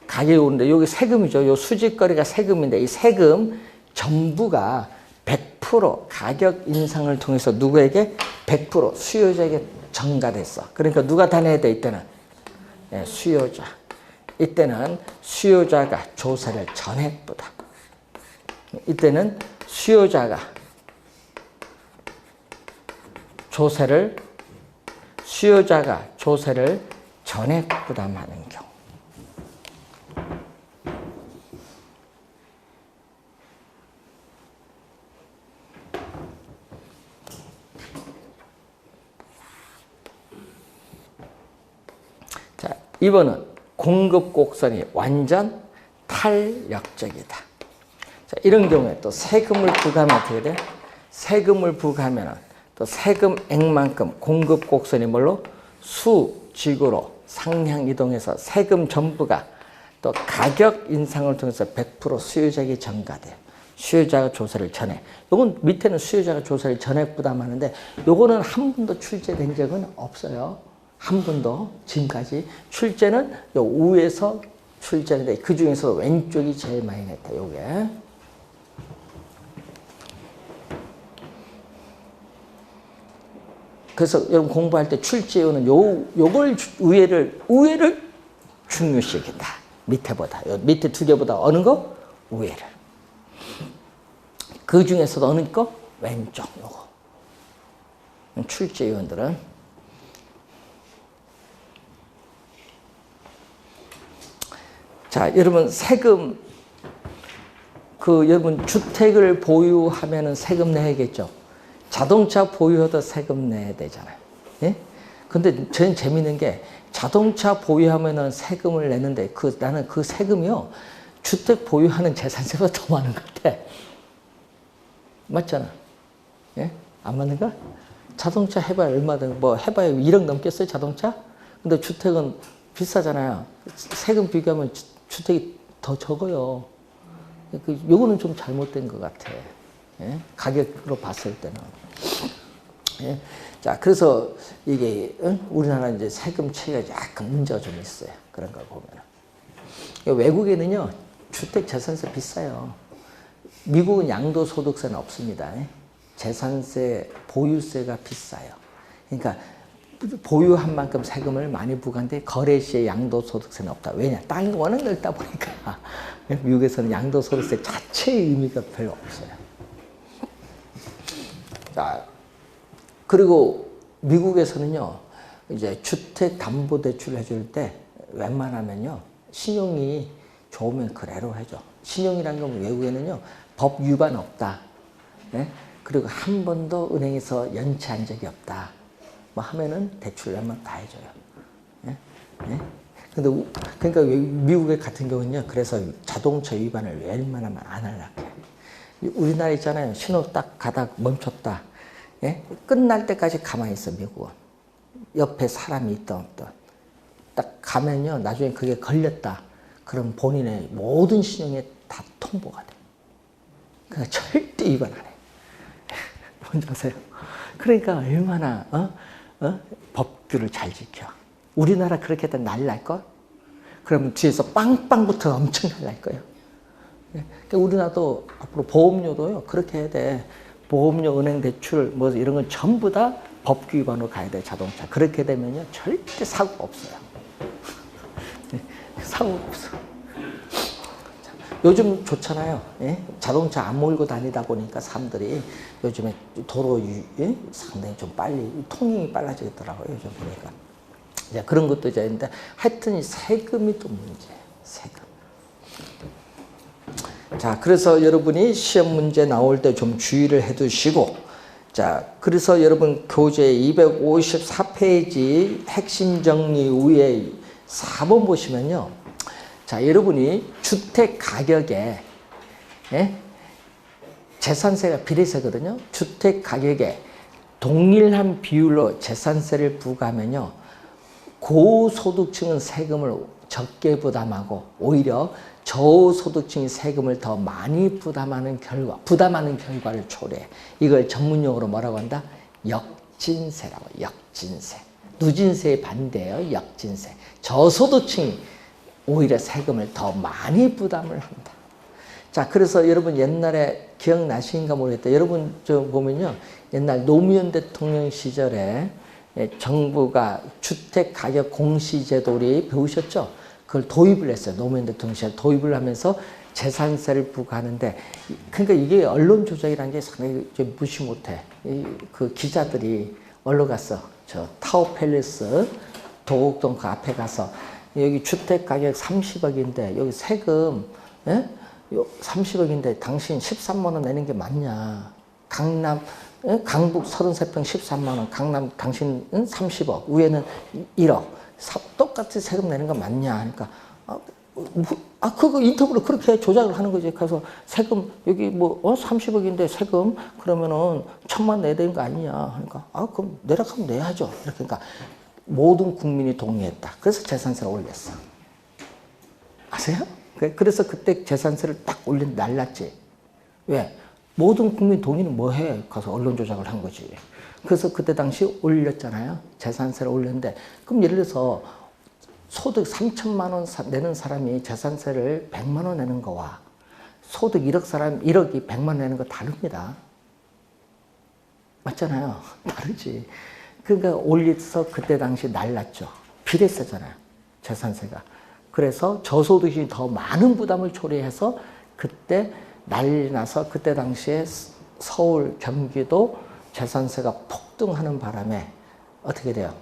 가격이 오는데 여기 세금이죠. 요 수직거리가 세금인데 이 세금 전부가 100% 가격 인상을 통해서 누구에게? 100% 수요자에게 전가됐어. 그러니까 누가 다 내야 돼 이때는? 네, 수요자. 이때는 수요자가 조세를 전액 부담. 이때는 수요자가 조세를 전액 부담하는 경우. 자, 2번은 공급 곡선이 완전 탈역적이다. 자, 이런 경우에 또 세금을 부과하면 어떻게 돼? 세금을 부과하면 또 세금액만큼 공급 곡선이 뭘로? 수직으로 상향 이동해서 세금 전부가 또 가격 인상을 통해서 100% 수요자에게 전가돼요. 수요자가 조사를 전에. 요건 밑에는 수요자가 조사를 전에 부담하는데 요거는 한 번도 출제된 적은 없어요. 한 번도 지금까지. 출제는 요 우에서 출제인데 그 중에서 왼쪽이 제일 많이 냈다. 요게. 그래서 여러분 공부할 때 출제요는 요걸 우회를 중요시킨다. 밑에보다. 요 밑에 두 개보다 어느 거? 우회를. 그 중에서도 어느 거? 왼쪽 요거. 출제위원들은 자, 여러분 세금 여러분 주택을 보유하면은 세금 내야겠죠. 자동차 보유하다 세금 내야 되잖아요. 예? 근데 저는 재밌는 게 자동차 보유하면은 세금을 내는데 나는 그 세금이요. 주택 보유하는 재산세보다 더 많은 것 같아. 맞잖아. 예? 안 맞는가? 자동차 해봐야 얼마든 해봐야 1억 넘겠어요, 자동차? 근데 주택은 비싸잖아요. 세금 비교하면 주택이 더 적어요. 요거는 좀 잘못된 것 같아. 예? 가격으로 봤을 때는. 예? 자, 그래서 이게 우리나라 이제 세금 체계가 약간 문제가 좀 있어요. 그런 거 보면. 외국에는요, 주택 재산세 비싸요. 미국은 양도소득세는 없습니다. 재산세, 보유세가 비싸요. 그러니까 보유한 만큼 세금을 많이 부과하는데 거래 시에 양도소득세는 없다. 왜냐? 땅이 워낙 넓다 보니까 미국에서는 양도소득세 자체의 의미가 별로 없어요. 자, 그리고 미국에서는요, 이제 주택담보대출 해줄 때 웬만하면요, 신용이 좋으면 그대로 해줘. 신용이라는 건 외국에는요, 법 위반 없다. 네? 그리고 한 번도 은행에서 연체한 적이 없다. 뭐 하면은 대출 웬만하면 다 해줘요. 네? 네? 근데 그러니까 미국의 같은 경우는요, 그래서 자동차 위반을 웬만하면 안 하려고 해. 우리나라 있잖아요. 신호 딱 가다 멈췄다. 예? 끝날 때까지 가만히 있어, 미국은. 옆에 사람이 있던 없던. 딱 가면요, 나중에 그게 걸렸다. 그럼 본인의 모든 신용에 다 통보가 돼. 그러니까 절대 위반 안 해. 뭔지 아세요? 그러니까 얼마나 법규를 잘 지켜. 우리나라 그렇게 했다 난리 날걸? 그러면 뒤에서 빵빵부터 엄청 난리 날 거예요. 그러니까 우리나라도 앞으로 보험료도요, 그렇게 해야 돼. 보험료, 은행 대출, 뭐 이런 건 전부 다 법규 위반으로 가야 돼, 자동차. 그렇게 되면요, 절대 사고가 없어요. 사고가 없어. 요즘 좋잖아요. 예? 자동차 안 몰고 다니다 보니까 사람들이 요즘에 도로 상당히 좀 빨리, 통행이 빨라지더라고요, 요즘 보니까. 이제 그런 것도 이제 있는데, 하여튼 이 세금이 또 문제예요, 세금. 자, 그래서 여러분이 시험 문제 나올 때 좀 주의를 해 두시고, 자, 그래서 여러분 교재 254페이지 핵심 정리 위에 4번 보시면요. 자, 여러분이 주택 가격에, 예? 재산세가 비례세거든요. 주택 가격에 동일한 비율로 재산세를 부과하면요. 고소득층은 세금을 적게 부담하고 오히려 저소득층이 세금을 더 많이 부담하는 결과를 초래해. 이걸 전문용어로 뭐라고 한다? 역진세라고. 역진세. 누진세의 반대예요. 역진세. 저소득층이 오히려 세금을 더 많이 부담을 한다. 자, 그래서 여러분 옛날에 기억나시는가 모르겠다. 여러분 저 보면요, 옛날 노무현 대통령 시절에 정부가 주택가격 공시제도를 배우셨죠? 그걸 도입을 했어요. 노무현 대통령 시절 도입을 하면서 재산세를 부과하는데, 그러니까 이게 언론 조작이라는 게 상당히 무시 못해. 그 기자들이 얼른 갔어. 저 타워팰리스 도곡동 그 앞에 가서 여기 주택 가격 30억인데 여기 세금 30억인데 당신 13만 원 내는 게 맞냐? 강남 강북 33평 13만 원, 강남 당신 30억, 위에는 1억. 똑같이 세금 내는 거 맞냐? 그러니까 그거 인터뷰로 그렇게 조작을 하는 거지. 그래서 세금, 여기 뭐, 30억인데 세금, 그러면은 1,000만 내야 되는 거 아니냐. 그러니까, 그럼 내라하면 내야죠. 이렇게. 그러니까, 모든 국민이 동의했다. 그래서 재산세를 올렸어. 아세요? 그래서 그때 재산세를 딱 올린 날랐지. 왜? 모든 국민 동의는 뭐 해? 가서 언론 조작을 한 거지. 그래서 그때 당시 올렸잖아요. 재산세를 올렸는데, 그럼 예를 들어서 소득 3천만 원 내는 사람이 재산세를 100만 원 내는 거와 소득 1억 사람 1억이 100만 원 내는 거 다릅니다. 맞잖아요. 다르지. 그러니까 올려서 그때 당시 날랐죠. 비례세잖아요. 재산세가. 그래서 저소득이 더 많은 부담을 초래해서 그때 난리 나서 그때 당시에 서울, 경기도 재산세가 폭등하는 바람에 어떻게 돼요?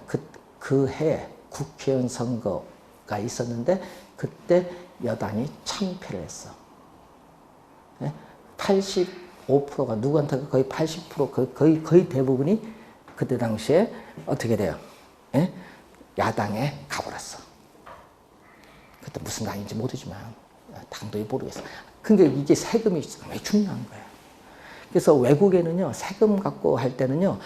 그 해에 국회의원 선거가 있었는데 그때 여당이 참패를 했어. 85%가 누구한테 거의 80% 거의 대부분이 그때 당시에 어떻게 돼요? 야당에 가버렸어. 그때 무슨 당인지 모르지만 당도히 모르겠어. 그러니까 이게 세금이 왜 중요한 거예요. 그래서 외국에는요 세금 갖고 할 때는요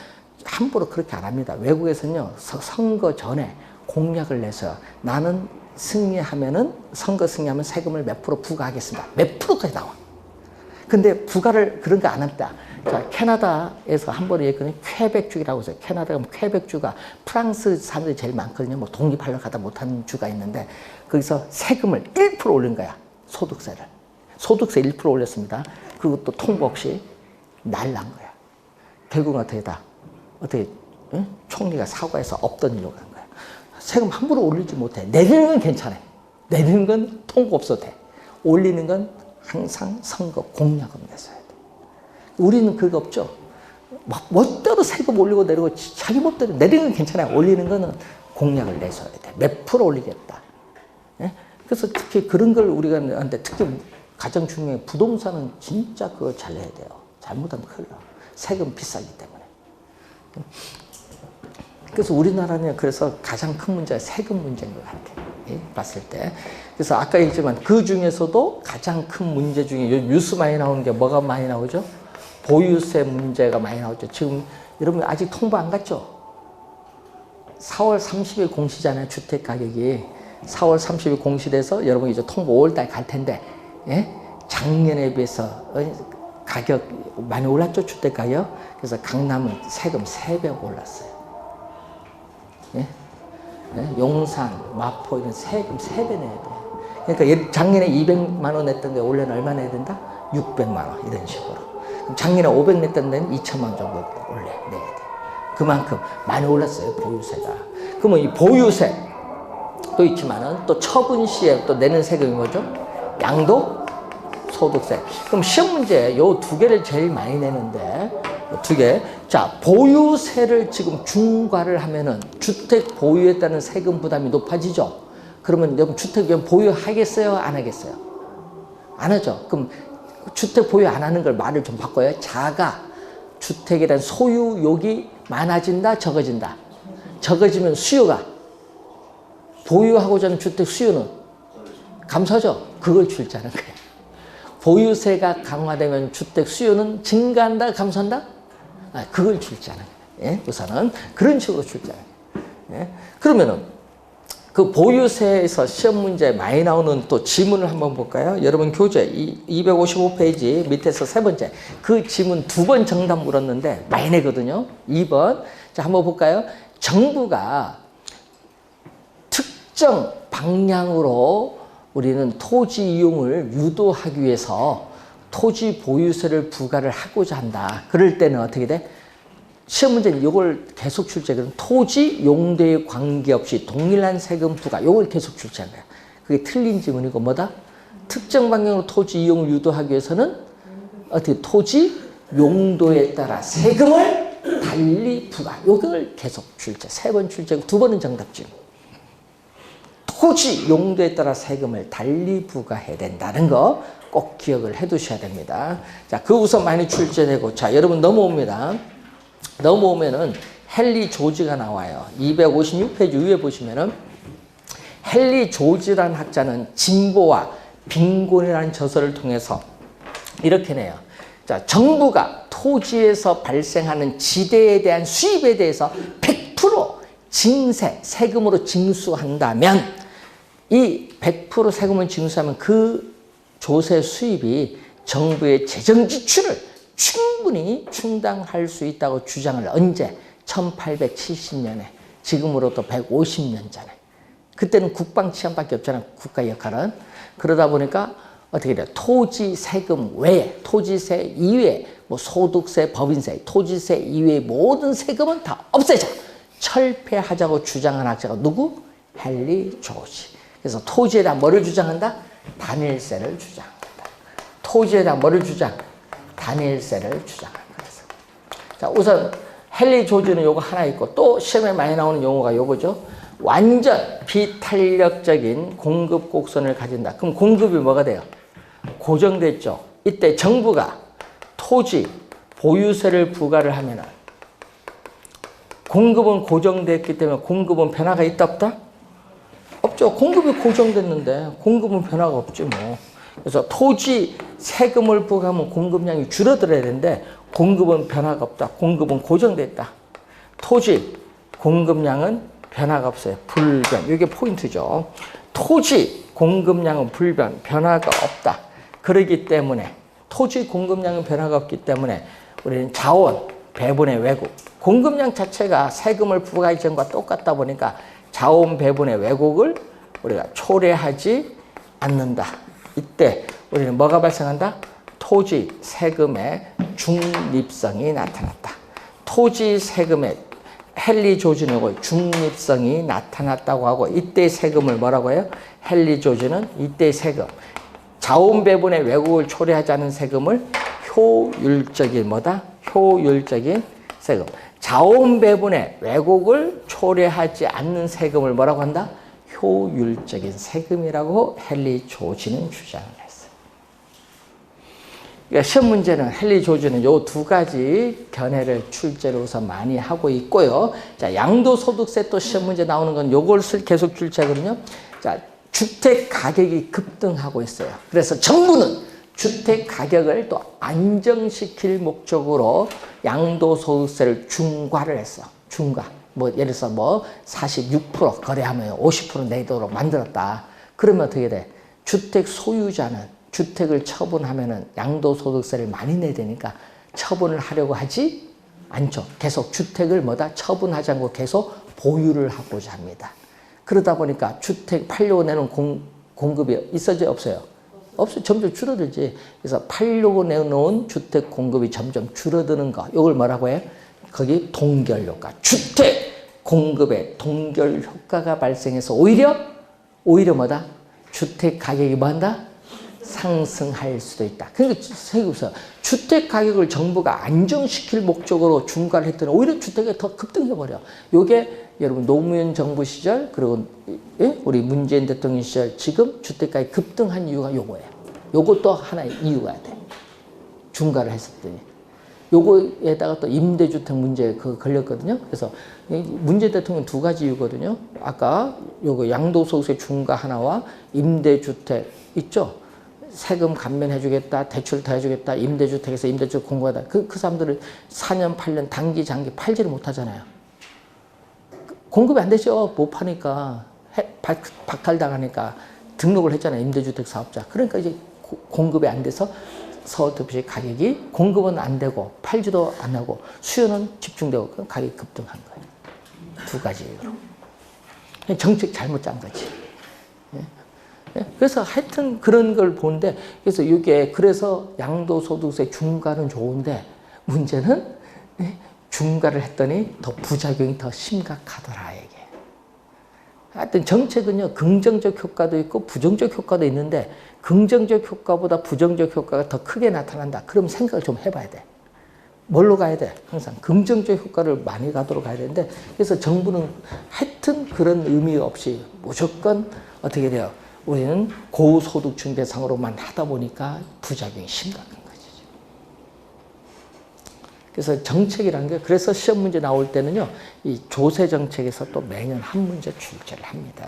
함부로 그렇게 안 합니다. 외국에서는요 선거 전에 공약을 내서 나는 승리하면은 선거 승리하면 세금을 몇 프로 부과하겠습니다. 몇 프로까지 나와. 근데 부과를 그런 거 안 합니다. 자, 캐나다에서 한 번에 얘기했거든요. 퀘벡주라고 해서 캐나다가 퀘벡주가 프랑스 사람들이 제일 많거든요. 뭐 독립하려고 하다 못하는 주가 있는데 거기서 세금을 1% 올린 거야. 소득세를. 소득세 1% 올렸습니다. 그것도 통보 없이 날란 거야. 결국은 어떻게 총리가 사과해서 없던 일로 간 거야. 세금 함부로 올리지 못해. 내리는 건 괜찮아. 내리는 건 통보 없어도 돼. 올리는 건 항상 선거 공약을 내서야 돼. 우리는 그거 없죠. 막 멋대로 세금 올리고 내리고 자기 멋대로 내리는 건 괜찮아요. 올리는 거는 공약을 내서야 돼. 몇 프로 올리겠다. 그래서 특히 그런 걸 우리가 하는데 특히 가장 중요한 부동산은 진짜 그걸 잘 내야 돼요. 잘못하면 큰일 나. 세금 비싸기 때문에. 그래서 우리나라는 그래서 가장 큰 문제가 세금 문제인 것 같아요. 봤을 때. 그래서 아까 얘기했지만 그 중에서도 가장 큰 문제 중에 뉴스 많이 나오는 게 뭐가 많이 나오죠? 보유세 문제가 많이 나오죠. 지금 여러분 아직 통보 안 갔죠? 4월 30일 공시잖아요. 주택 가격이. 4월 30일 공시돼서 여러분 이제 통보 5월달 갈 텐데 작년에 비해서 가격 많이 올랐죠? 주택 가격. 그래서 강남은 세금 3배 올랐어요. 용산, 마포 이런 세금 3배 내야 돼. 그러니까 작년에 200만 원 냈던 데 올해는 얼마 내야 된다? 600만 원 이런 식으로. 그럼 작년에 500 냈던 데는 2천만 원 정도 올해 내야 돼. 그만큼 많이 올랐어요 보유세가. 그러면 이 보유세 또 있지만은 또 처분 시에 또 내는 세금이 뭐죠? 양도 소득세. 그럼 시험 문제 요 두 개를 제일 많이 내는데 두 개. 자, 보유세를 지금 중과를 하면은 주택 보유에 따른 세금 부담이 높아지죠. 그러면 여러분 주택 보유하겠어요? 안 하겠어요? 안 하죠. 그럼 주택 보유 안 하는 걸 말을 좀 바꿔요. 자가 주택에 대한 소유욕이 많아진다, 적어진다. 적어지면 수요가 보유하고자 하는 주택 수요는 감소하죠. 그걸 출제하는 거예요. 보유세가 강화되면 주택 수요는 증가한다, 감소한다? 그걸 출제하는 거예요. 우선은 그런 식으로 출제하는 거예요. 그러면은 그 보유세에서 시험 문제 많이 나오는 또 지문을 한번 볼까요? 여러분 교재 255페이지 밑에서 세 번째 그 지문 2번 정답 물었는데 많이 내거든요. 2번. 자, 한번 볼까요? 정부가 특정 방향으로 우리는 토지 이용을 유도하기 위해서 토지 보유세를 부과를 하고자 한다. 그럴 때는 어떻게 돼? 시험 문제는 이걸 계속 출제하거든. 토지 용도에 관계없이 동일한 세금 부과. 이걸 계속 출제한 거야. 그게 틀린 지문이고 뭐다? 특정 방향으로 토지 이용을 유도하기 위해서는 어떻게 토지 용도에 따라 세금을 달리 부과. 이걸 계속 출제. 3번 출제고 2번은 정답지. 토지 용도에 따라 세금을 달리 부과해야 된다는 거 꼭 기억을 해 두셔야 됩니다. 자, 그 우선 많이 출제되고, 자, 여러분 넘어옵니다. 넘어오면은 헨리 조지가 나와요. 256페이지 위에 보시면은 헨리 조지라는 학자는 진보와 빈곤이라는 저서를 통해서 이렇게 내요. 자, 정부가 토지에서 발생하는 지대에 대한 수입에 대해서 100% 징세, 세금으로 징수한다면 이 100% 세금을 징수하면 그 조세 수입이 정부의 재정 지출을 충분히 충당할 수 있다고 주장을 언제? 1870년에 지금으로부터 150년 전에. 그때는 국방 치안밖에 없잖아요. 국가 역할은. 그러다 보니까 어떻게 돼요? 토지 세금 외에, 토지세 이외에, 뭐 소득세, 법인세, 토지세 이외의 모든 세금은 다 없애자. 철폐하자고 주장한 학자가 누구? 헨리 조지. 그래서 토지에 대한 뭐를 주장한다? 단일세를 주장한다. 토지에 대한 뭐를 주장? 단일세를 주장한다. 그래서 자, 우선 헨리 조지는 요거 하나 있고 또 시험에 많이 나오는 용어가 요거죠. 완전 비탄력적인 공급 곡선을 가진다. 그럼 공급이 뭐가 돼요? 고정됐죠. 이때 정부가 토지 보유세를 부과를 하면은 공급은 고정됐기 때문에 공급은 변화가 있다 없다? 없죠. 공급이 고정됐는데 공급은 변화가 없지 뭐. 그래서 토지 세금을 부과하면 공급량이 줄어들어야 되는데 공급은 변화가 없다. 공급은 고정됐다. 토지 공급량은 변화가 없어요. 불변. 이게 포인트죠. 토지 공급량은 불변, 변화가 없다. 그렇기 때문에 토지 공급량은 변화가 없기 때문에 우리는 자원, 배분의 왜곡. 공급량 자체가 세금을 부과하기 전과 똑같다 보니까 자원 배분의 왜곡을 우리가 초래하지 않는다. 이때 우리는 뭐가 발생한다? 토지 세금의 중립성이 나타났다. 토지 세금의 헨리 조지는 중립성이 나타났다고 하고 이때 세금을 뭐라고 해요? 헨리 조지는 이때 세금 자원 배분의 왜곡을 초래하지 않은 세금을 효율적인 뭐다? 효율적인 세금. 자원 배분의 왜곡을 초래하지 않는 세금을 뭐라고 한다? 효율적인 세금이라고 헨리 조지는 주장을 했어요. 그러니까 시험 문제는 헨리 조지는 요 두 가지 견해를 출제로 우선 많이 하고 있고요. 자, 양도소득세 또 시험 문제 나오는 건 요걸 계속 출제하거든요. 자, 주택 가격이 급등하고 있어요. 그래서 정부는 주택 가격을 또 안정시킬 목적으로 양도소득세를 중과를 했어. 중과. 뭐 예를 들어서 뭐 46% 거래하면 50% 내도록 만들었다. 그러면 어떻게 돼? 주택 소유자는 주택을 처분하면은 양도소득세를 많이 내야 되니까 처분을 하려고 하지 않죠. 계속 주택을 뭐다? 처분하지 않고 계속 보유를 하고자 합니다. 그러다 보니까 주택 팔려고 내는 공급이 있어져요? 없어요? 없어요. 점점 줄어들지. 그래서 팔려고 내놓은 주택 공급이 점점 줄어드는 거. 이걸 뭐라고 해요? 거기 동결 효과. 주택 공급에 동결 효과가 발생해서 오히려 뭐다? 주택 가격이 뭐한다? 상승할 수도 있다. 그러니까 주택 가격을 정부가 안정시킬 목적으로 중과를 했더니 오히려 주택이 더 급등해버려. 요게 여러분 노무현 정부 시절 그리고 우리 문재인 대통령 시절 지금 주택 가격이 급등한 이유가 요거예요. 요것도 하나의 이유가 돼. 중과를 했었더니. 요거에다가 또 임대주택 문제 걸렸거든요. 그래서 문재인 대통령 두 가지 이유거든요. 아까 요거 양도소득세 중과 하나와 임대주택 있죠. 세금 감면해주겠다, 대출 더 해주겠다, 임대주택에서 임대주택 공고하다. 그 사람들은 4년, 8년, 단기, 장기 팔지를 못하잖아요. 공급이 안 되죠. 못 파니까. 박탈당하니까 등록을 했잖아요. 임대주택 사업자. 그러니까 이제 공급이 안 돼서 서투시 가격이 공급은 안 되고 팔지도 안 하고 수요는 집중되고 그럼 가격이 급등한 거예요. 두 가지 이유로. 정책 잘못 짠 거지. 그래서 하여튼 그런 걸 보는데 그래서 이게 그래서 양도소득세 중과는 좋은데 문제는 중과를 했더니 더 부작용이 더 심각하더라 이게. 하여튼 정책은요 긍정적 효과도 있고 부정적 효과도 있는데 긍정적 효과보다 부정적 효과가 더 크게 나타난다. 그럼 생각을 좀 해봐야 돼. 뭘로 가야 돼? 항상 긍정적 효과를 많이 가도록 가야 되는데 그래서 정부는 하여튼 그런 의미 없이 무조건 어떻게 돼요? 우리는 고소득층 대상으로만 하다 보니까 부작용이 심각한 거죠. 그래서 정책이라는 게 그래서 시험 문제 나올 때는요. 이 조세 정책에서 또 매년 한 문제 출제를 합니다.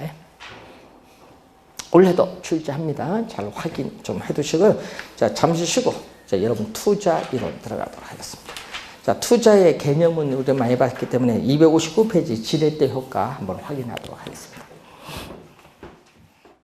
올해도 출제합니다. 잘 확인 좀 해두시고요. 자, 잠시 쉬고 자, 여러분 투자 이론 들어가도록 하겠습니다. 자, 투자의 개념은 우리가 많이 봤기 때문에 259페이지 지렛대 효과 한번 확인하도록 하겠습니다.